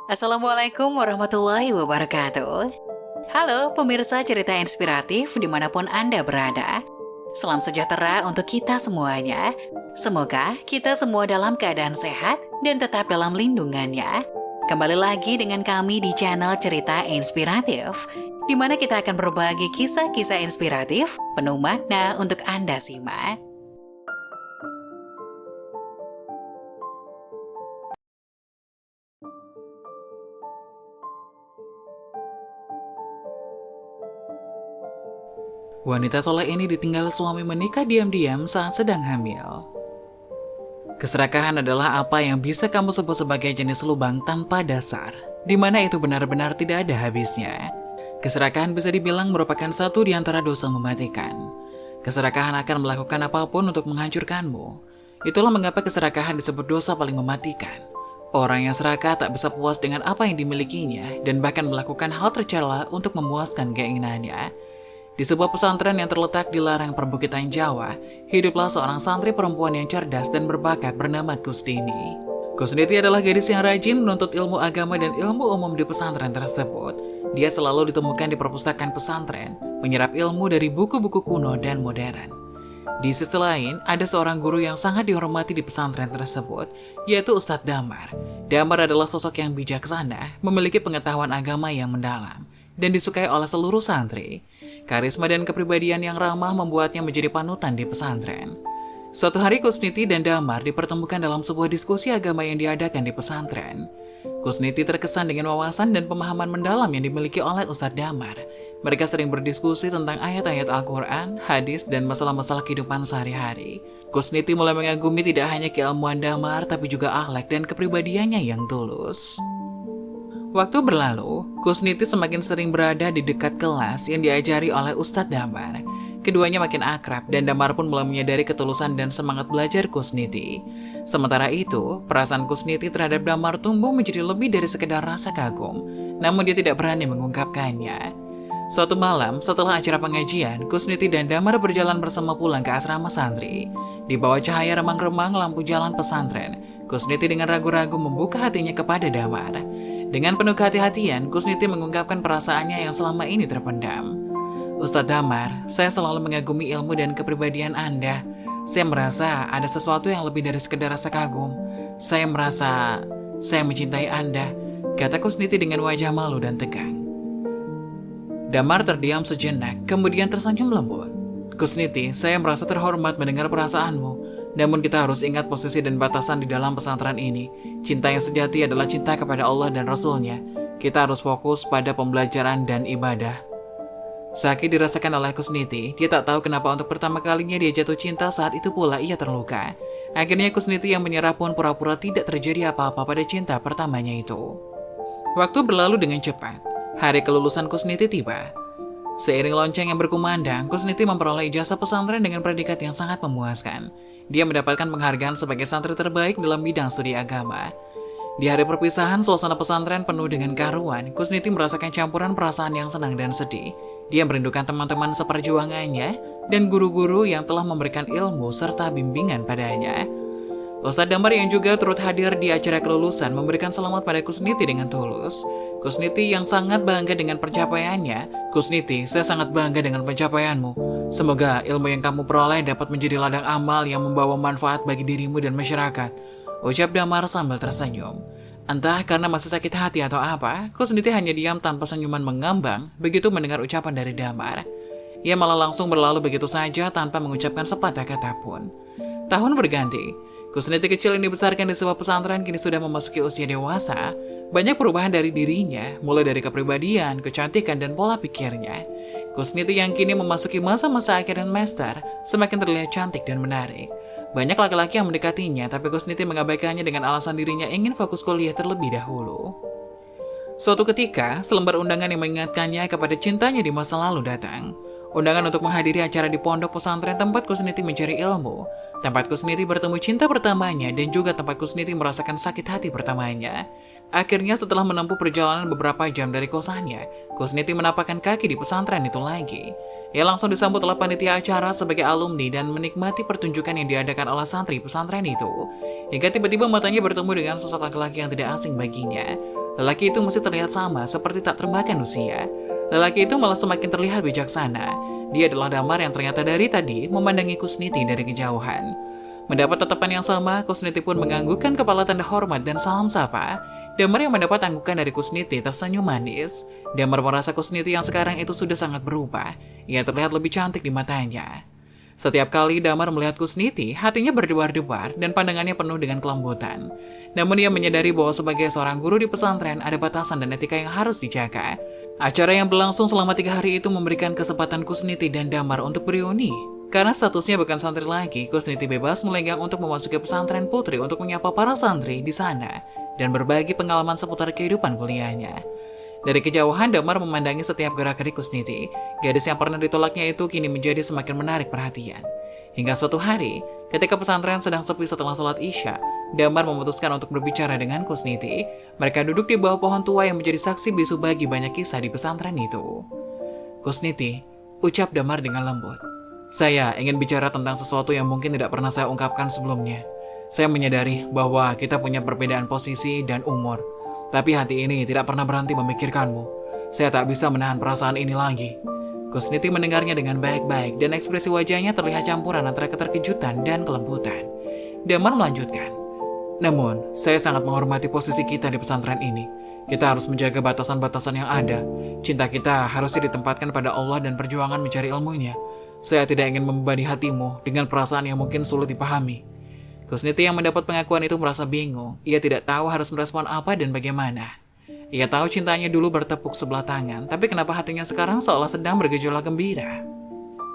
Assalamualaikum warahmatullahi wabarakatuh. Halo pemirsa cerita inspiratif dimanapun Anda berada. Salam sejahtera untuk kita semuanya. Semoga kita semua dalam keadaan sehat dan tetap dalam lindungannya. Kembali lagi dengan kami di channel Cerita Inspiratif, di mana kita akan berbagi kisah-kisah inspiratif penuh makna untuk Anda simak. Wanita soleh ini ditinggal suami menikah diam-diam saat sedang hamil. Keserakahan adalah apa yang bisa kamu sebut sebagai jenis lubang tanpa dasar, di mana itu benar-benar tidak ada habisnya. Keserakahan bisa dibilang merupakan satu di antara dosa mematikan. Keserakahan akan melakukan apapun untuk menghancurkanmu. Itulah mengapa keserakahan disebut dosa paling mematikan. Orang yang serakah tak bisa puas dengan apa yang dimilikinya dan bahkan melakukan hal tercela untuk memuaskan keinginannya. Di sebuah pesantren yang terletak di lereng perbukitan Jawa, hiduplah seorang santri perempuan yang cerdas dan berbakat bernama Kustini. Kustini adalah gadis yang rajin menuntut ilmu agama dan ilmu umum di pesantren tersebut. Dia selalu ditemukan di perpustakaan pesantren, menyerap ilmu dari buku-buku kuno dan modern. Di sisi lain, ada seorang guru yang sangat dihormati di pesantren tersebut, yaitu Ustadz Damar. Damar adalah sosok yang bijaksana, memiliki pengetahuan agama yang mendalam, dan disukai oleh seluruh santri. Karisma dan kepribadian yang ramah membuatnya menjadi panutan di pesantren. Suatu hari Kusniti dan Damar dipertemukan dalam sebuah diskusi agama yang diadakan di pesantren. Kusniti terkesan dengan wawasan dan pemahaman mendalam yang dimiliki oleh Ustadz Damar. Mereka sering berdiskusi tentang ayat-ayat Al-Quran, hadis, dan masalah-masalah kehidupan sehari-hari. Kusniti mulai mengagumi tidak hanya keilmuan Damar, tapi juga akhlak dan kepribadiannya yang tulus. Waktu berlalu, Kusniti semakin sering berada di dekat kelas yang diajari oleh Ustadz Damar. Keduanya makin akrab dan Damar pun mulai menyadari ketulusan dan semangat belajar Kusniti. Sementara itu, perasaan Kusniti terhadap Damar tumbuh menjadi lebih dari sekedar rasa kagum, namun dia tidak berani mengungkapkannya. Suatu malam, setelah acara pengajian, Kusniti dan Damar berjalan bersama pulang ke asrama santri. Di bawah cahaya remang-remang lampu jalan pesantren, Kusniti dengan ragu-ragu membuka hatinya kepada Damar. Dengan penuh kehati-hatian, Kusniti mengungkapkan perasaannya yang selama ini terpendam. Ustadz Damar, saya selalu mengagumi ilmu dan kepribadian Anda. Saya merasa ada sesuatu yang lebih dari sekedar rasa kagum. Saya merasa saya mencintai Anda, kata Kusniti dengan wajah malu dan tegang. Damar terdiam sejenak, kemudian tersenyum lembut. Kusniti, saya merasa terhormat mendengar perasaanmu. Namun kita harus ingat posisi dan batasan di dalam pesantren ini. Cinta yang sejati adalah cinta kepada Allah dan Rasul-Nya. Kita harus fokus pada pembelajaran dan ibadah. Sakit dirasakan oleh Kusniti. Dia tak tahu kenapa untuk pertama kalinya dia jatuh cinta, saat itu pula ia terluka. Akhirnya Kusniti yang menyerah pun pura-pura tidak terjadi apa-apa pada cinta pertamanya itu. Waktu berlalu dengan cepat. Hari kelulusan Kusniti tiba. Seiring lonceng yang berkumandang, Kusniti memperoleh ijazah pesantren dengan predikat yang sangat memuaskan. Dia mendapatkan penghargaan sebagai santri terbaik dalam bidang studi agama. Di hari perpisahan, suasana pesantren penuh dengan keharuan. Kusniti merasakan campuran perasaan yang senang dan sedih. Dia merindukan teman-teman seperjuangannya dan guru-guru yang telah memberikan ilmu serta bimbingan padanya. Ustadz Damar yang juga turut hadir di acara kelulusan memberikan selamat pada Kusniti dengan tulus. Kusniti yang sangat bangga dengan pencapaiannya. Kusniti, saya sangat bangga dengan pencapaianmu. Semoga ilmu yang kamu peroleh dapat menjadi ladang amal yang membawa manfaat bagi dirimu dan masyarakat, ucap Damar sambil tersenyum. Entah karena masih sakit hati atau apa, Kusniti hanya diam tanpa senyuman mengambang begitu mendengar ucapan dari Damar. Ia malah langsung berlalu begitu saja tanpa mengucapkan sepatah kata pun. Tahun berganti, Kusniti kecil yang dibesarkan di sebuah pesantren kini sudah memasuki usia dewasa. Banyak perubahan dari dirinya, mulai dari kepribadian, kecantikan, dan pola pikirnya. Kusniti yang kini memasuki masa-masa akhir dan master, semakin terlihat cantik dan menarik. Banyak laki-laki yang mendekatinya, tapi Kusniti mengabaikannya dengan alasan dirinya ingin fokus kuliah terlebih dahulu. Suatu ketika, selembar undangan yang mengingatkannya kepada cintanya di masa lalu datang. Undangan untuk menghadiri acara di pondok pesantren tempat Kusniti mencari ilmu. Tempat Kusniti bertemu cinta pertamanya dan juga tempat Kusniti merasakan sakit hati pertamanya. Akhirnya setelah menempuh perjalanan beberapa jam dari kosannya, Kusniti menapakkan kaki di pesantren itu lagi. Ia langsung disambut oleh panitia acara sebagai alumni dan menikmati pertunjukan yang diadakan oleh santri pesantren itu. Hingga tiba-tiba matanya bertemu dengan sosok laki-laki yang tidak asing baginya. Lelaki itu masih terlihat sama seperti tak termakan usia. Lelaki itu malah semakin terlihat bijaksana. Dia adalah Damar yang ternyata dari tadi memandangi Kusniti dari kejauhan. Mendapat tatapan yang sama, Kusniti pun menganggukkan kepala tanda hormat dan salam sapa. Damar yang mendapat anggukan dari Kusniti tersenyum manis. Damar merasa Kusniti yang sekarang itu sudah sangat berubah. Ia terlihat lebih cantik di matanya. Setiap kali Damar melihat Kusniti, hatinya berdebar-debar dan pandangannya penuh dengan kelembutan. Namun ia menyadari bahwa sebagai seorang guru di pesantren ada batasan dan etika yang harus dijaga. Acara yang berlangsung selama 3 hari itu memberikan kesempatan Kusniti dan Damar untuk bereuni. Karena statusnya bukan santri lagi, Kusniti bebas melenggang untuk memasuki pesantren putri untuk menyapa para santri di sana dan berbagi pengalaman seputar kehidupan kuliahnya. Dari kejauhan, Damar memandangi setiap gerak-gerik Kusniti. Gadis yang pernah ditolaknya itu kini menjadi semakin menarik perhatian. Hingga suatu hari, ketika pesantren sedang sepi setelah sholat Isya, Damar memutuskan untuk berbicara dengan Kusniti. Mereka duduk di bawah pohon tua yang menjadi saksi bisu bagi banyak kisah di pesantren itu. "Kusniti," ucap Damar dengan lembut. "Saya ingin bicara tentang sesuatu yang mungkin tidak pernah saya ungkapkan sebelumnya. Saya menyadari bahwa kita punya perbedaan posisi dan umur. Tapi hati ini tidak pernah berhenti memikirkanmu. Saya tak bisa menahan perasaan ini lagi." Kusniti mendengarnya dengan baik-baik dan ekspresi wajahnya terlihat campuran antara keterkejutan dan kelembutan. Damar melanjutkan, "Namun, saya sangat menghormati posisi kita di pesantren ini. Kita harus menjaga batasan-batasan yang ada. Cinta kita harusnya ditempatkan pada Allah dan perjuangan mencari ilmunya. Saya tidak ingin membebani hatimu dengan perasaan yang mungkin sulit dipahami." Kusniti yang mendapat pengakuan itu merasa bingung. Ia tidak tahu harus merespon apa dan bagaimana. Ia tahu cintanya dulu bertepuk sebelah tangan, tapi kenapa hatinya sekarang seolah sedang bergejolak gembira.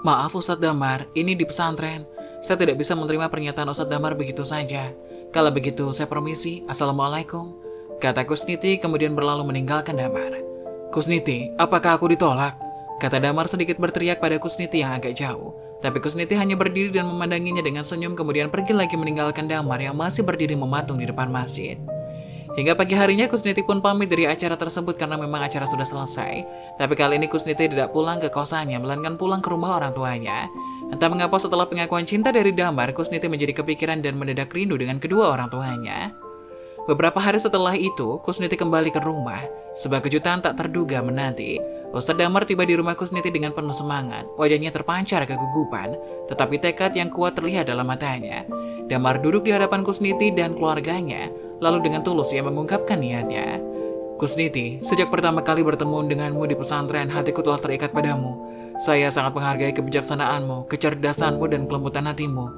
"Maaf Ustadz Damar, ini di pesantren. Saya tidak bisa menerima pernyataan Ustadz Damar begitu saja. Kalau begitu saya permisi, Assalamualaikum," kata Kusniti kemudian berlalu meninggalkan Damar. "Kusniti, apakah aku ditolak?" kata Damar sedikit berteriak pada Kusniti yang agak jauh. Tapi Kusniti hanya berdiri dan memandanginya dengan senyum kemudian pergi lagi meninggalkan Damar yang masih berdiri mematung di depan masjid. Hingga pagi harinya Kusniti pun pamit dari acara tersebut karena memang acara sudah selesai. Tapi kali ini Kusniti tidak pulang ke kosannya, melainkan pulang ke rumah orang tuanya. Entah mengapa setelah pengakuan cinta dari Damar, Kusniti menjadi kepikiran dan mendadak rindu dengan kedua orang tuanya. Beberapa hari setelah itu, Kusniti kembali ke rumah. Sebuah kejutan tak terduga menanti. Ustadz Damar tiba di rumah Kusniti dengan penuh semangat. Wajahnya terpancar kegugupan, tetapi tekad yang kuat terlihat dalam matanya. Damar duduk di hadapan Kusniti dan keluarganya, lalu dengan tulus ia mengungkapkan niatnya. "Kusniti, sejak pertama kali bertemu denganmu di pesantren, hatiku telah terikat padamu. Saya sangat menghargai kebijaksanaanmu, kecerdasanmu, dan kelembutan hatimu.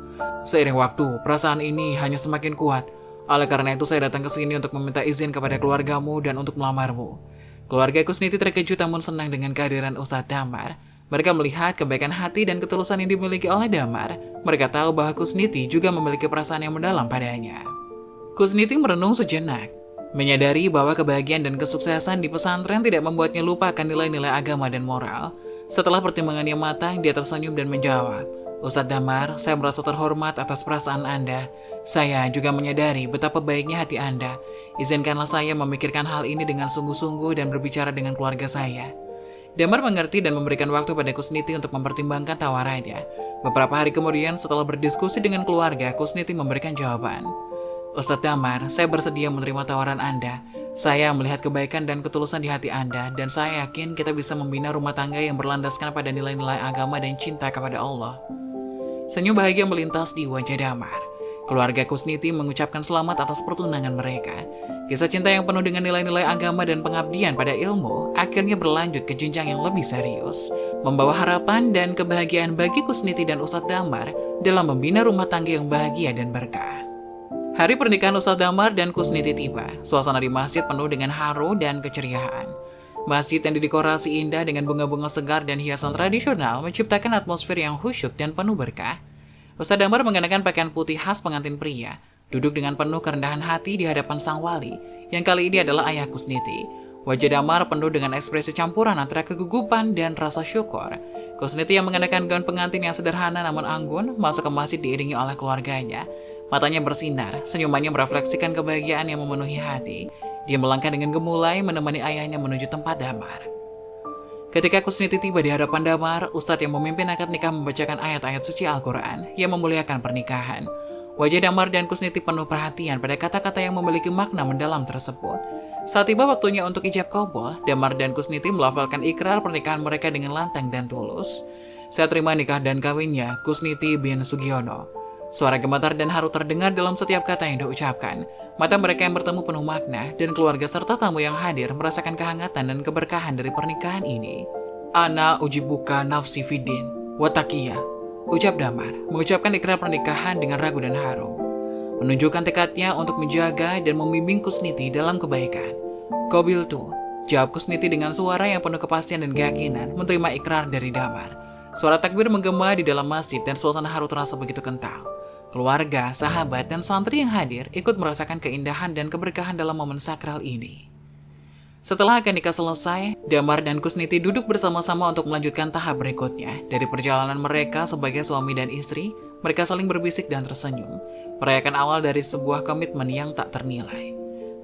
Seiring waktu, perasaan ini hanya semakin kuat. Oleh karena itu saya datang ke sini untuk meminta izin kepada keluargamu dan untuk melamarmu." Keluarga Kusniti terkejut namun senang dengan kehadiran Ustadz Damar. Mereka melihat kebaikan hati dan ketulusan yang dimiliki oleh Damar. Mereka tahu bahwa Kusniti juga memiliki perasaan yang mendalam padanya. Kusniti merenung sejenak, menyadari bahwa kebahagiaan dan kesuksesan di pesantren tidak membuatnya lupa akan nilai-nilai agama dan moral. Setelah pertimbangan yang matang, dia tersenyum dan menjawab, "Ustadz Damar, saya merasa terhormat atas perasaan Anda. Saya juga menyadari betapa baiknya hati Anda. Izinkanlah saya memikirkan hal ini dengan sungguh-sungguh dan berbicara dengan keluarga saya." Damar mengerti dan memberikan waktu pada Kusniti untuk mempertimbangkan tawarannya. Beberapa hari kemudian, setelah berdiskusi dengan keluarga, Kusniti memberikan jawaban. "Ustadz Damar, saya bersedia menerima tawaran Anda. Saya melihat kebaikan dan ketulusan di hati Anda, dan saya yakin kita bisa membina rumah tangga yang berlandaskan pada nilai-nilai agama dan cinta kepada Allah." Senyum bahagia melintas di wajah Damar. Keluarga Kusniti mengucapkan selamat atas pertunangan mereka. Kisah cinta yang penuh dengan nilai-nilai agama dan pengabdian pada ilmu akhirnya berlanjut ke jenjang yang lebih serius, membawa harapan dan kebahagiaan bagi Kusniti dan Ustadz Damar dalam membina rumah tangga yang bahagia dan berkah. Hari pernikahan Ustadz Damar dan Kusniti tiba. Suasana di masjid penuh dengan haru dan keceriaan. Masjid yang didekorasi indah dengan bunga-bunga segar dan hiasan tradisional menciptakan atmosfer yang khusyuk dan penuh berkah. Ustadz Damar mengenakan pakaian putih khas pengantin pria, duduk dengan penuh kerendahan hati di hadapan sang wali, yang kali ini adalah ayah Kusniti. Wajah Damar penuh dengan ekspresi campuran antara kegugupan dan rasa syukur. Kusniti yang mengenakan gaun pengantin yang sederhana namun anggun, masuk ke masjid diiringi oleh keluarganya. Matanya bersinar, senyumannya merefleksikan kebahagiaan yang memenuhi hati. Dia melangkah dengan gemulai menemani ayahnya menuju tempat Damar. Ketika Kusniti tiba di hadapan Damar, Ustadz yang memimpin akad nikah membacakan ayat-ayat suci Al-Quran yang memuliakan pernikahan. Wajah Damar dan Kusniti penuh perhatian pada kata-kata yang memiliki makna mendalam tersebut. Saat tiba waktunya untuk ijab kabul, Damar dan Kusniti melafalkan ikrar pernikahan mereka dengan lantang dan tulus. Saya terima nikah dan kawinnya, Kusniti bin Sugiono. Suara gemetar dan haru terdengar dalam setiap kata yang diucapkan. Mata mereka yang bertemu penuh makna, dan keluarga serta tamu yang hadir merasakan kehangatan dan keberkahan dari pernikahan ini. Ana ujibuka nafsi fidin, watakia, ucap Damar, mengucapkan ikrar pernikahan dengan ragu dan haru. Menunjukkan tekadnya untuk menjaga dan membimbing Kusniti dalam kebaikan. Kobil tuh, jawab Kusniti dengan suara yang penuh kepastian dan keyakinan menerima ikrar dari Damar. Suara takbir menggema di dalam masjid dan suasana haru terasa begitu kental. Keluarga, sahabat, dan santri yang hadir ikut merasakan keindahan dan keberkahan dalam momen sakral ini. Setelah akad nikah selesai, Damar dan Kusniti duduk bersama-sama untuk melanjutkan tahap berikutnya. Dari perjalanan mereka sebagai suami dan istri, mereka saling berbisik dan tersenyum, merayakan awal dari sebuah komitmen yang tak ternilai.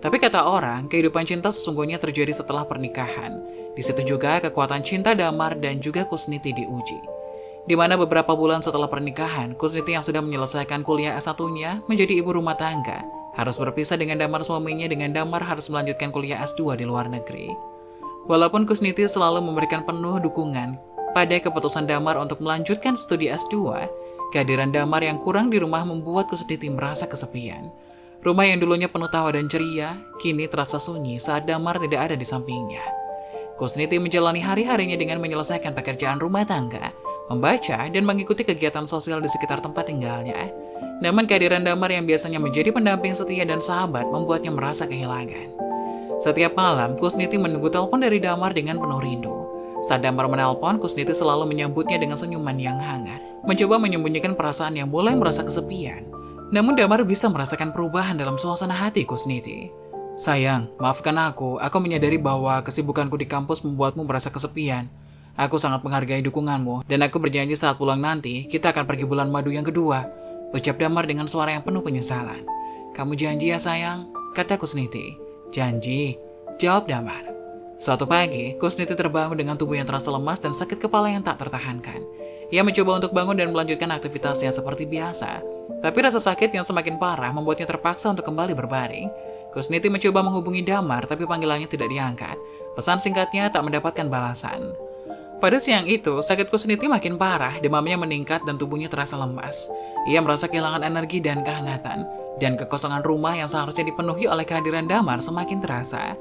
Tapi kata orang, kehidupan cinta sesungguhnya terjadi setelah pernikahan. Di situ juga kekuatan cinta Damar dan juga Kusniti diuji. Di mana beberapa bulan setelah pernikahan, Kusniti yang sudah menyelesaikan kuliah S1-nya menjadi ibu rumah tangga, harus berpisah dengan Damar suaminya dengan Damar harus melanjutkan kuliah S2 di luar negeri. Walaupun Kusniti selalu memberikan penuh dukungan pada keputusan Damar untuk melanjutkan studi S2, kehadiran Damar yang kurang di rumah membuat Kusniti merasa kesepian. Rumah yang dulunya penuh tawa dan ceria, kini terasa sunyi saat Damar tidak ada di sampingnya. Kusniti menjalani hari-harinya dengan menyelesaikan pekerjaan rumah tangga, membaca, dan mengikuti kegiatan sosial di sekitar tempat tinggalnya. Namun kehadiran Damar yang biasanya menjadi pendamping setia dan sahabat membuatnya merasa kehilangan. Setiap malam, Kusniti menunggu telepon dari Damar dengan penuh rindu. Saat Damar menelpon, Kusniti selalu menyambutnya dengan senyuman yang hangat, mencoba menyembunyikan perasaan yang mulai merasa kesepian. Namun Damar bisa merasakan perubahan dalam suasana hati Kusniti. Sayang, maafkan aku menyadari bahwa kesibukanku di kampus membuatmu merasa kesepian. Aku sangat menghargai dukunganmu, dan aku berjanji saat pulang nanti, kita akan pergi bulan madu yang kedua, ucap Damar dengan suara yang penuh penyesalan. Kamu janji ya sayang, kata Kusniti. Janji, jawab Damar. Suatu pagi, Kusniti terbangun dengan tubuh yang terasa lemas dan sakit kepala yang tak tertahankan. Ia mencoba untuk bangun dan melanjutkan aktivitasnya seperti biasa. Tapi rasa sakit yang semakin parah membuatnya terpaksa untuk kembali berbaring. Kusniti mencoba menghubungi Damar, tapi panggilannya tidak diangkat. Pesan singkatnya tak mendapatkan balasan. Pada siang itu, sakit Kusniti makin parah, demamnya meningkat dan tubuhnya terasa lemas. Ia merasa kehilangan energi dan kehangatan, dan kekosongan rumah yang seharusnya dipenuhi oleh kehadiran Damar semakin terasa.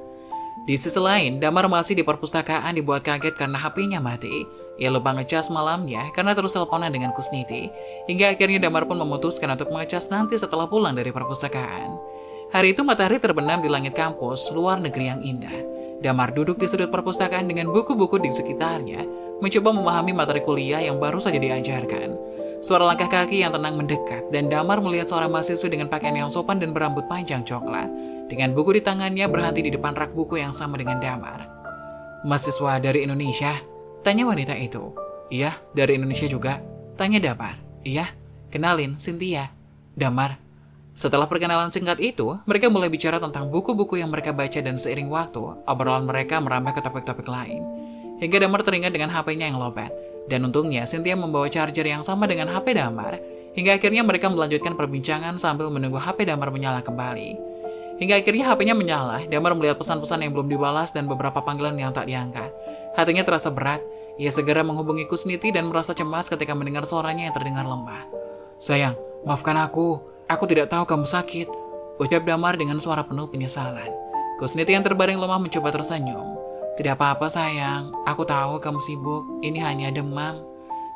Di sisi lain, Damar masih di perpustakaan dibuat kaget karena HP-nya mati. Ia lupa ngecas malamnya karena terus teleponan dengan Kusniti. Hingga akhirnya Damar pun memutuskan untuk mengecas nanti setelah pulang dari perpustakaan. Hari itu matahari terbenam di langit kampus luar negeri yang indah. Damar duduk di sudut perpustakaan dengan buku-buku di sekitarnya, mencoba memahami materi kuliah yang baru saja diajarkan. Suara langkah kaki yang tenang mendekat, dan Damar melihat seorang mahasiswa dengan pakaian yang sopan dan berambut panjang coklat. Dengan buku di tangannya berhenti di depan rak buku yang sama dengan Damar. Mahasiswa dari Indonesia? Tanya wanita itu. Iya, dari Indonesia juga. Tanya Damar. Iya, kenalin, Cynthia. Damar. Setelah perkenalan singkat itu, mereka mulai bicara tentang buku-buku yang mereka baca dan seiring waktu, obrolan mereka merambah ke topik-topik lain. Hingga Damar teringat dengan HP-nya yang lowbat. Dan untungnya, Cynthia membawa charger yang sama dengan HP Damar. Hingga akhirnya mereka melanjutkan perbincangan sambil menunggu HP Damar menyala kembali. Hingga akhirnya HP-nya menyala, Damar melihat pesan-pesan yang belum dibalas dan beberapa panggilan yang tak diangkat. Hatinya terasa berat, ia segera menghubungi Kusniti dan merasa cemas ketika mendengar suaranya yang terdengar lemah. Sayang, maafkan aku tidak tahu kamu sakit, ucap Damar dengan suara penuh penyesalan. Kusniti yang terbaring lemah mencoba tersenyum. Tidak apa-apa sayang, aku tahu kamu sibuk, ini hanya demam.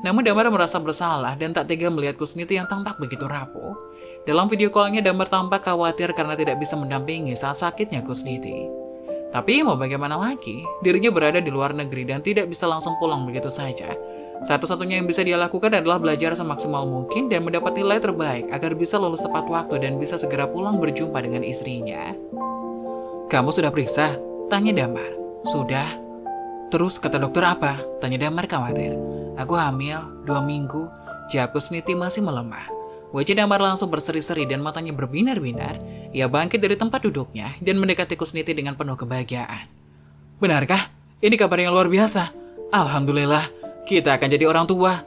Namun Damar merasa bersalah dan tak tega melihat Kusniti yang tampak begitu rapuh. Dalam video call-nya Damar tampak khawatir karena tidak bisa mendampingi saat sakitnya Kusniti. Tapi mau bagaimana lagi, dirinya berada di luar negeri dan tidak bisa langsung pulang begitu saja. Satu-satunya yang bisa dia lakukan adalah belajar semaksimal mungkin dan mendapat nilai terbaik agar bisa lulus tepat waktu dan bisa segera pulang berjumpa dengan istrinya. Kamu sudah periksa? Tanya Damar. Sudah. Terus kata dokter apa? Tanya Damar khawatir. Aku hamil, 2 minggu. Jawab Kusniti masih melemah. Wajah Damar langsung berseri-seri dan matanya berbinar-binar. Ia bangkit dari tempat duduknya dan mendekati Kusniti dengan penuh kebahagiaan. Benarkah? Ini kabar yang luar biasa. Alhamdulillah. Kita akan jadi orang tua.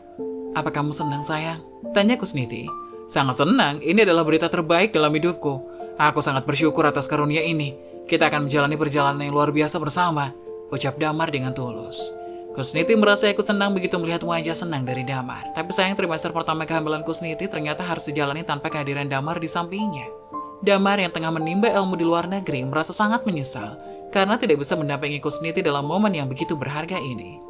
Apa kamu senang sayang? Tanya Kusniti. Sangat senang, ini adalah berita terbaik dalam hidupku. Aku sangat bersyukur atas karunia ini. Kita akan menjalani perjalanan yang luar biasa bersama, ucap Damar dengan tulus. Kusniti merasa ikut senang begitu melihat wajah senang dari Damar. Tapi sayang trimester pertama kehamilan Kusniti ternyata harus dijalani tanpa kehadiran Damar di sampingnya. Damar yang tengah menimba ilmu di luar negeri merasa sangat menyesal karena tidak bisa mendampingi Kusniti dalam momen yang begitu berharga ini.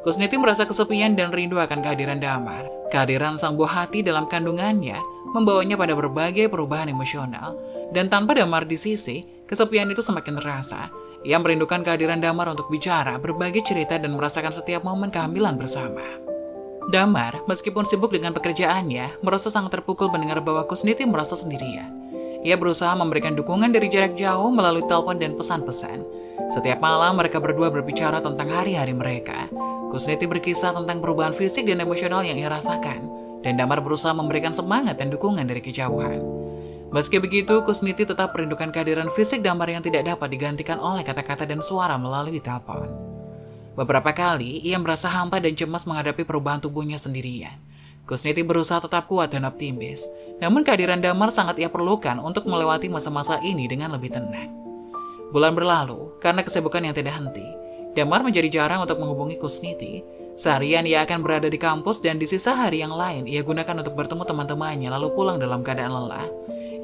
Kusniti merasa kesepian dan rindu akan kehadiran Damar. Kehadiran sang buah hati dalam kandungannya membawanya pada berbagai perubahan emosional. Dan tanpa Damar di sisi, kesepian itu semakin terasa. Ia merindukan kehadiran Damar untuk bicara, berbagi cerita, dan merasakan setiap momen kehamilan bersama. Damar, meskipun sibuk dengan pekerjaannya, merasa sangat terpukul mendengar bahwa Kusniti merasa sendirian. Ia berusaha memberikan dukungan dari jarak jauh melalui telepon dan pesan-pesan. Setiap malam mereka berdua berbicara tentang hari-hari mereka. Kusniti berkisah tentang perubahan fisik dan emosional yang ia rasakan, dan Damar berusaha memberikan semangat dan dukungan dari kejauhan. Meski begitu, Kusniti tetap merindukan kehadiran fisik Damar yang tidak dapat digantikan oleh kata-kata dan suara melalui telepon. Beberapa kali, ia merasa hampa dan cemas menghadapi perubahan tubuhnya sendirian. Kusniti berusaha tetap kuat dan optimis, namun kehadiran Damar sangat ia perlukan untuk melewati masa-masa ini dengan lebih tenang. Bulan berlalu, karena kesibukan yang tidak henti, Damar menjadi jarang untuk menghubungi Kusniti. Seharian ia akan berada di kampus dan di sisa hari yang lain ia gunakan untuk bertemu teman-temannya lalu pulang dalam keadaan lelah.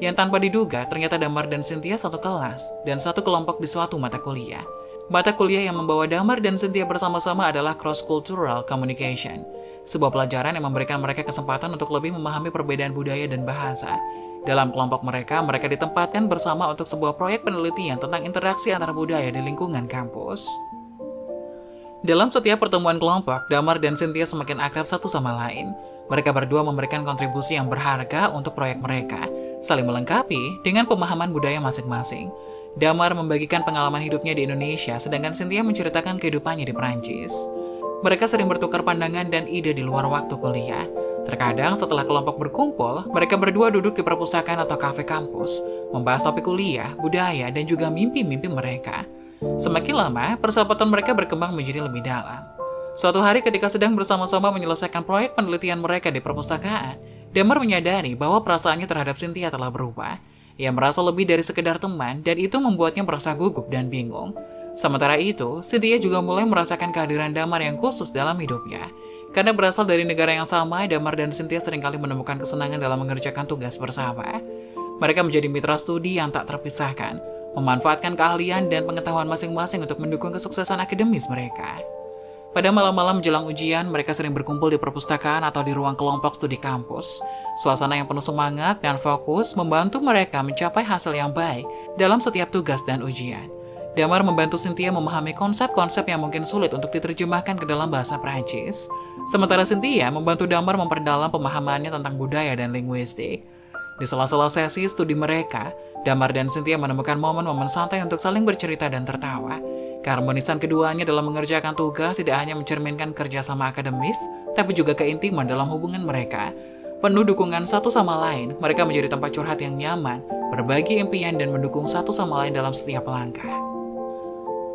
Yang tanpa diduga, ternyata Damar dan Cynthia satu kelas dan satu kelompok di suatu mata kuliah. Mata kuliah yang membawa Damar dan Cynthia bersama-sama adalah Cross-Cultural Communication, sebuah pelajaran yang memberikan mereka kesempatan untuk lebih memahami perbedaan budaya dan bahasa. Dalam kelompok mereka ditempatkan bersama untuk sebuah proyek penelitian tentang interaksi antar budaya di lingkungan kampus. Dalam setiap pertemuan kelompok, Damar dan Cynthia semakin akrab satu sama lain. Mereka berdua memberikan kontribusi yang berharga untuk proyek mereka, saling melengkapi dengan pemahaman budaya masing-masing. Damar membagikan pengalaman hidupnya di Indonesia, sedangkan Cynthia menceritakan kehidupannya di Perancis. Mereka sering bertukar pandangan dan ide di luar waktu kuliah. Terkadang setelah kelompok berkumpul, mereka berdua duduk di perpustakaan atau kafe kampus, membahas topik kuliah, budaya, dan juga mimpi-mimpi mereka. Semakin lama, persahabatan mereka berkembang menjadi lebih dalam. Suatu hari ketika sedang bersama-sama menyelesaikan proyek penelitian mereka di perpustakaan, Damar menyadari bahwa perasaannya terhadap Cynthia telah berubah. Ia merasa lebih dari sekedar teman, dan itu membuatnya merasa gugup dan bingung. Sementara itu, Cynthia juga mulai merasakan kehadiran Damar yang khusus dalam hidupnya. Karena berasal dari negara yang sama, Damar dan Cynthia seringkali menemukan kesenangan dalam mengerjakan tugas bersama. Mereka menjadi mitra studi yang tak terpisahkan, memanfaatkan keahlian dan pengetahuan masing-masing untuk mendukung kesuksesan akademis mereka. Pada malam-malam menjelang ujian, mereka sering berkumpul di perpustakaan atau di ruang kelompok studi kampus. Suasana yang penuh semangat dan fokus membantu mereka mencapai hasil yang baik dalam setiap tugas dan ujian. Damar membantu Cynthia memahami konsep-konsep yang mungkin sulit untuk diterjemahkan ke dalam bahasa Prancis. Sementara Cynthia membantu Damar memperdalam pemahamannya tentang budaya dan linguistik. Di sela-sela sesi studi mereka, Damar dan Cynthia menemukan momen-momen santai untuk saling bercerita dan tertawa. Keharmonisan keduanya dalam mengerjakan tugas tidak hanya mencerminkan kerjasama akademis, tapi juga keintiman dalam hubungan mereka. Penuh dukungan satu sama lain, mereka menjadi tempat curhat yang nyaman, berbagi impian dan mendukung satu sama lain dalam setiap langkah.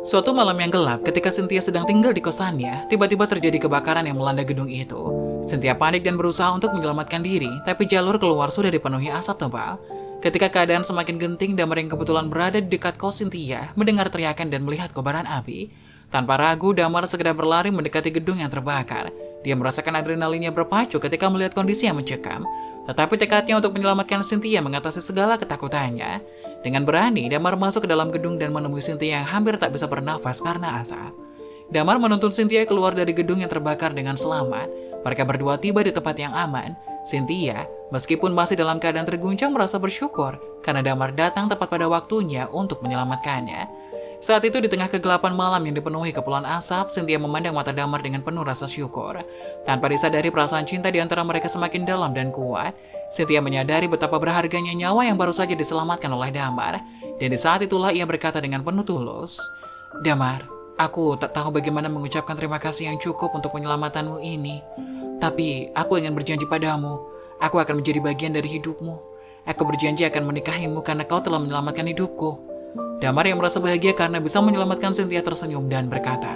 Suatu malam yang gelap, ketika Cynthia sedang tinggal di kosannya, tiba-tiba terjadi kebakaran yang melanda gedung itu. Cynthia panik dan berusaha untuk menyelamatkan diri, tapi jalur keluar sudah dipenuhi asap tebal. Ketika keadaan semakin genting, Damar yang kebetulan berada di dekat kos Cynthia mendengar teriakan dan melihat kobaran api. Tanpa ragu, Damar segera berlari mendekati gedung yang terbakar. Dia merasakan adrenalinnya berpacu ketika melihat kondisi yang mencekam. Tetapi tekadnya untuk menyelamatkan Cynthia mengatasi segala ketakutannya. Dengan berani, Damar masuk ke dalam gedung dan menemui Cynthia yang hampir tak bisa bernafas karena asap. Damar menuntun Cynthia keluar dari gedung yang terbakar dengan selamat. Mereka berdua tiba di tempat yang aman. Cynthia, meskipun masih dalam keadaan terguncang, merasa bersyukur karena Damar datang tepat pada waktunya untuk menyelamatkannya. Saat itu di tengah kegelapan malam yang dipenuhi kepulan asap, Cynthia memandang mata Damar dengan penuh rasa syukur. Tanpa disadari perasaan cinta di antara mereka semakin dalam dan kuat, Cynthia menyadari betapa berharganya nyawa yang baru saja diselamatkan oleh Damar. Dan di saat itulah ia berkata dengan penuh tulus, "Damar, aku tak tahu bagaimana mengucapkan terima kasih yang cukup untuk penyelamatanmu ini. Tapi aku ingin berjanji padamu, aku akan menjadi bagian dari hidupmu. Aku berjanji akan menikahimu karena kau telah menyelamatkan hidupku." Damar yang merasa bahagia karena bisa menyelamatkan Cynthia tersenyum dan berkata,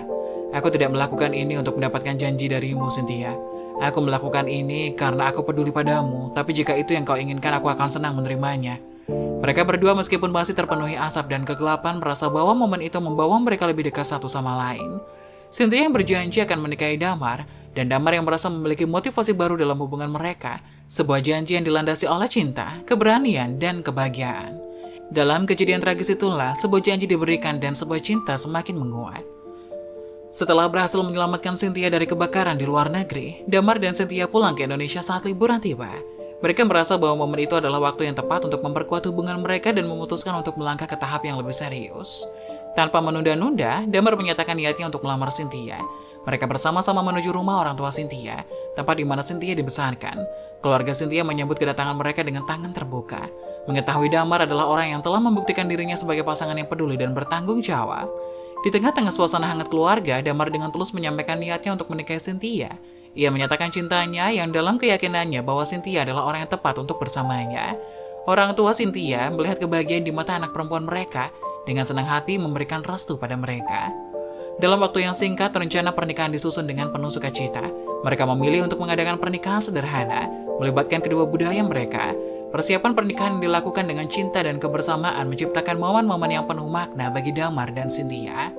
"Aku tidak melakukan ini untuk mendapatkan janji darimu, Cynthia. Aku melakukan ini karena aku peduli padamu, tapi jika itu yang kau inginkan, aku akan senang menerimanya." Mereka berdua meskipun masih terpenuhi asap dan kegelapan merasa bahwa momen itu membawa mereka lebih dekat satu sama lain. Cynthia yang berjanji akan menikahi Damar, dan Damar yang merasa memiliki motivasi baru dalam hubungan mereka, sebuah janji yang dilandasi oleh cinta, keberanian, dan kebahagiaan. Dalam kejadian tragis itulah, sebuah janji diberikan dan sebuah cinta semakin menguat. Setelah berhasil menyelamatkan Cynthia dari kebakaran di luar negeri, Damar dan Cynthia pulang ke Indonesia saat liburan tiba. Mereka merasa bahwa momen itu adalah waktu yang tepat untuk memperkuat hubungan mereka dan memutuskan untuk melangkah ke tahap yang lebih serius. Tanpa menunda-nunda, Damar menyatakan niatnya untuk melamar Cynthia. Mereka bersama-sama menuju rumah orang tua Cynthia, tempat di mana Cynthia dibesarkan. Keluarga Cynthia menyambut kedatangan mereka dengan tangan terbuka. Mengetahui Damar adalah orang yang telah membuktikan dirinya sebagai pasangan yang peduli dan bertanggung jawab. Di tengah-tengah suasana hangat keluarga, Damar dengan tulus menyampaikan niatnya untuk menikahi Cynthia. Ia menyatakan cintanya yang dalam keyakinannya bahwa Cynthia adalah orang yang tepat untuk bersamanya. Orang tua Cynthia melihat kebahagiaan di mata anak perempuan mereka, dengan senang hati memberikan restu pada mereka. Dalam waktu yang singkat, rencana pernikahan disusun dengan penuh sukacita. Mereka memilih untuk mengadakan pernikahan sederhana, melibatkan kedua budaya mereka. Persiapan pernikahan dilakukan dengan cinta dan kebersamaan menciptakan momen-momen yang penuh makna bagi Damar dan Cynthia.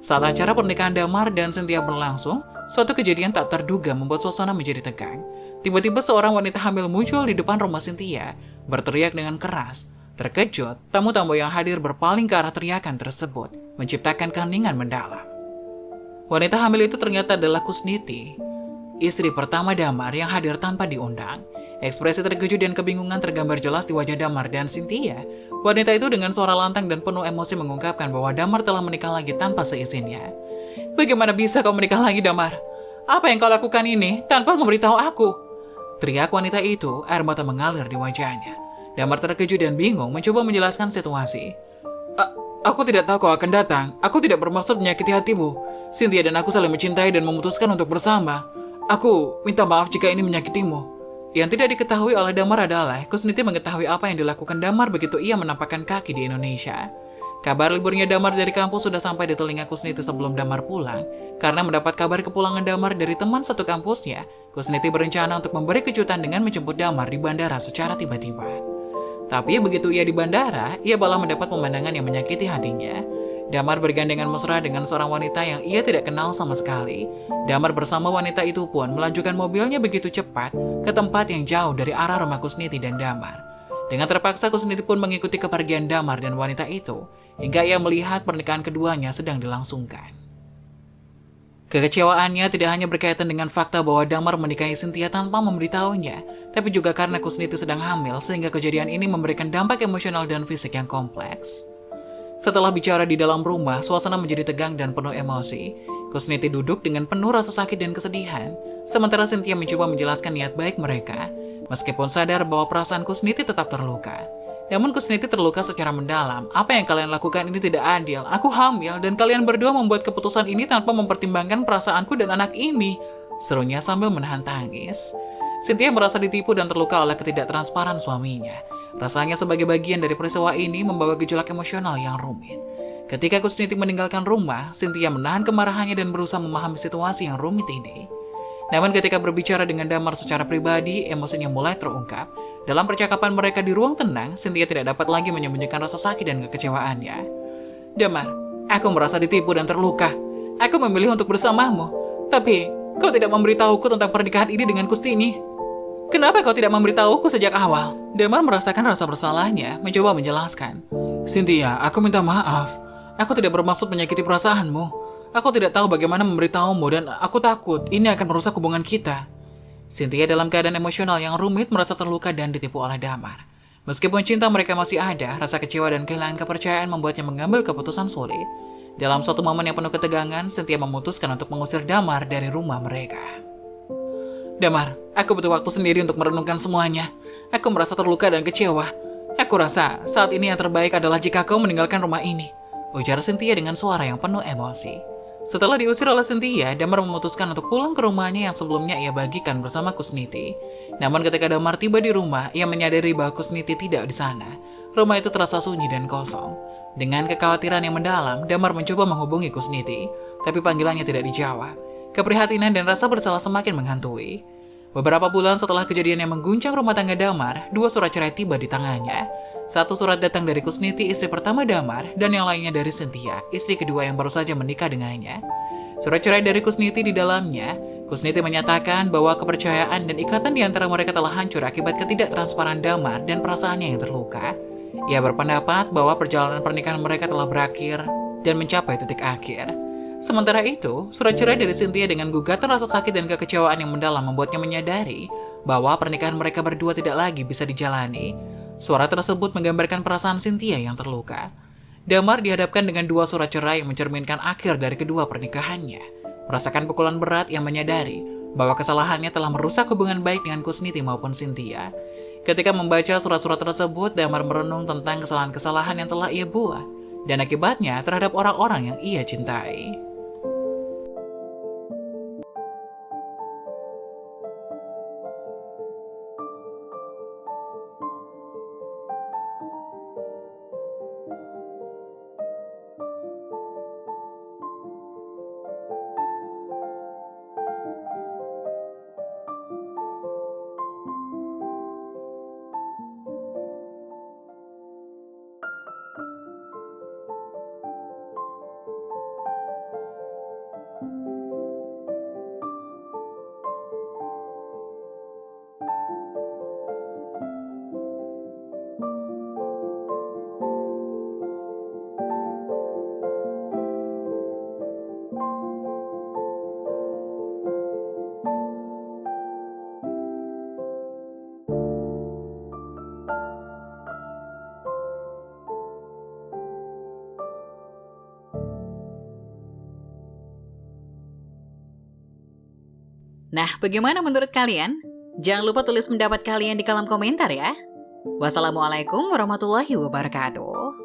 Saat acara pernikahan Damar dan Cynthia berlangsung, suatu kejadian tak terduga membuat suasana menjadi tegang. Tiba-tiba seorang wanita hamil muncul di depan rumah Cynthia, berteriak dengan keras. Terkejut, tamu-tamu yang hadir berpaling ke arah teriakan tersebut, menciptakan keheningan mendalam. Wanita hamil itu ternyata adalah Kusniti, istri pertama Damar yang hadir tanpa diundang. Ekspresi terkejut dan kebingungan tergambar jelas di wajah Damar dan Cynthia. Wanita itu dengan suara lantang dan penuh emosi mengungkapkan bahwa Damar telah menikah lagi tanpa seizinnya. "Bagaimana bisa kau menikah lagi, Damar? Apa yang kau lakukan ini tanpa memberitahu aku?" teriak wanita itu, air mata mengalir di wajahnya. Damar terkejut dan bingung mencoba menjelaskan situasi. Aku tidak tahu kau akan datang. Aku tidak bermaksud menyakiti hatimu. Cynthia dan aku saling mencintai dan memutuskan untuk bersama. Aku minta maaf jika ini menyakitimu." Yang tidak diketahui oleh Damar adalah Kusniti mengetahui apa yang dilakukan Damar begitu ia menampakkan kaki di Indonesia. Kabar liburnya Damar dari kampus sudah sampai di telinga Kusniti sebelum Damar pulang. Karena mendapat kabar kepulangan Damar dari teman satu kampusnya, Kusniti berencana untuk memberi kejutan dengan menjemput Damar di bandara secara tiba-tiba. Tapi begitu ia di bandara, ia malah mendapat pemandangan yang menyakiti hatinya. Damar bergandengan mesra dengan seorang wanita yang ia tidak kenal sama sekali. Damar bersama wanita itu pun melanjutkan mobilnya begitu cepat ke tempat yang jauh dari arah rumah Kusniti dan Damar. Dengan terpaksa Kusniti pun mengikuti kepergian Damar dan wanita itu, hingga ia melihat pernikahan keduanya sedang dilangsungkan. Kekecewaannya tidak hanya berkaitan dengan fakta bahwa Damar menikahi Cynthia tanpa memberitahunya, tapi juga karena Kusniti sedang hamil sehingga kejadian ini memberikan dampak emosional dan fisik yang kompleks. Setelah bicara di dalam rumah, suasana menjadi tegang dan penuh emosi. Kusniti duduk dengan penuh rasa sakit dan kesedihan, sementara Cynthia mencoba menjelaskan niat baik mereka, meskipun sadar bahwa perasaan Kusniti tetap terluka. Namun Kusniti terluka secara mendalam. "Apa yang kalian lakukan ini tidak adil. Aku hamil dan kalian berdua membuat keputusan ini tanpa mempertimbangkan perasaanku dan anak ini," serunya sambil menahan tangis. Cynthia merasa ditipu dan terluka oleh ketidaktransparan suaminya. Rasanya sebagai bagian dari peristiwa ini membawa gejolak emosional yang rumit. Ketika Kusniti meninggalkan rumah, Cynthia menahan kemarahannya dan berusaha memahami situasi yang rumit ini. Namun ketika berbicara dengan Damar secara pribadi, emosinya mulai terungkap. Dalam percakapan mereka di ruang tenang, Cynthia tidak dapat lagi menyembunyikan rasa sakit dan kekecewaannya. "Damar, aku merasa ditipu dan terluka. Aku memilih untuk bersamamu. Tapi, kau tidak memberitahuku tentang pernikahan ini dengan Kustini. Kenapa kau tidak memberitahuku sejak awal?" Damar merasakan rasa bersalahnya, mencoba menjelaskan. "Cynthia, aku minta maaf. Aku tidak bermaksud menyakiti perasaanmu. Aku tidak tahu bagaimana memberitahumu dan aku takut ini akan merusak hubungan kita." Cynthia dalam keadaan emosional yang rumit merasa terluka dan ditipu oleh Damar. Meskipun cinta mereka masih ada, rasa kecewa dan kehilangan kepercayaan membuatnya mengambil keputusan sulit. Dalam satu momen yang penuh ketegangan, Cynthia memutuskan untuk mengusir Damar dari rumah mereka. "Damar, aku butuh waktu sendiri untuk merenungkan semuanya. Aku merasa terluka dan kecewa. Aku rasa saat ini yang terbaik adalah jika kau meninggalkan rumah ini," ujar Cynthia dengan suara yang penuh emosi. Setelah diusir oleh Cynthia, Damar memutuskan untuk pulang ke rumahnya yang sebelumnya ia bagikan bersama Kusniti. Namun ketika Damar tiba di rumah, ia menyadari bahwa Kusniti tidak di sana. Rumah itu terasa sunyi dan kosong. Dengan kekhawatiran yang mendalam, Damar mencoba menghubungi Kusniti, tapi panggilannya tidak dijawab. Keprihatinan dan rasa bersalah semakin menghantui. Beberapa bulan setelah kejadian yang mengguncang rumah tangga Damar, 2 surat cerai tiba di tangannya. Satu surat datang dari Kusniti, istri pertama Damar, dan yang lainnya dari Cynthia, istri kedua yang baru saja menikah dengannya. Surat cerai dari Kusniti di dalamnya, Kusniti menyatakan bahwa kepercayaan dan ikatan di antara mereka telah hancur akibat ketidaktransparan Damar dan perasaannya yang terluka. Ia berpendapat bahwa perjalanan pernikahan mereka telah berakhir dan mencapai titik akhir. Sementara itu, surat cerai dari Cynthia dengan gugatan rasa sakit dan kekecewaan yang mendalam membuatnya menyadari bahwa pernikahan mereka berdua tidak lagi bisa dijalani. Suara tersebut menggambarkan perasaan Cynthia yang terluka. Damar dihadapkan dengan dua surat cerai yang mencerminkan akhir dari kedua pernikahannya. Merasakan pukulan berat yang menyadari bahwa kesalahannya telah merusak hubungan baik dengan Kusniti maupun Cynthia. Ketika membaca surat-surat tersebut, Damar merenung tentang kesalahan-kesalahan yang telah ia buat dan akibatnya terhadap orang-orang yang ia cintai. Nah, bagaimana menurut kalian? Jangan lupa tulis pendapat kalian di kolom komentar ya. Wassalamualaikum warahmatullahi wabarakatuh.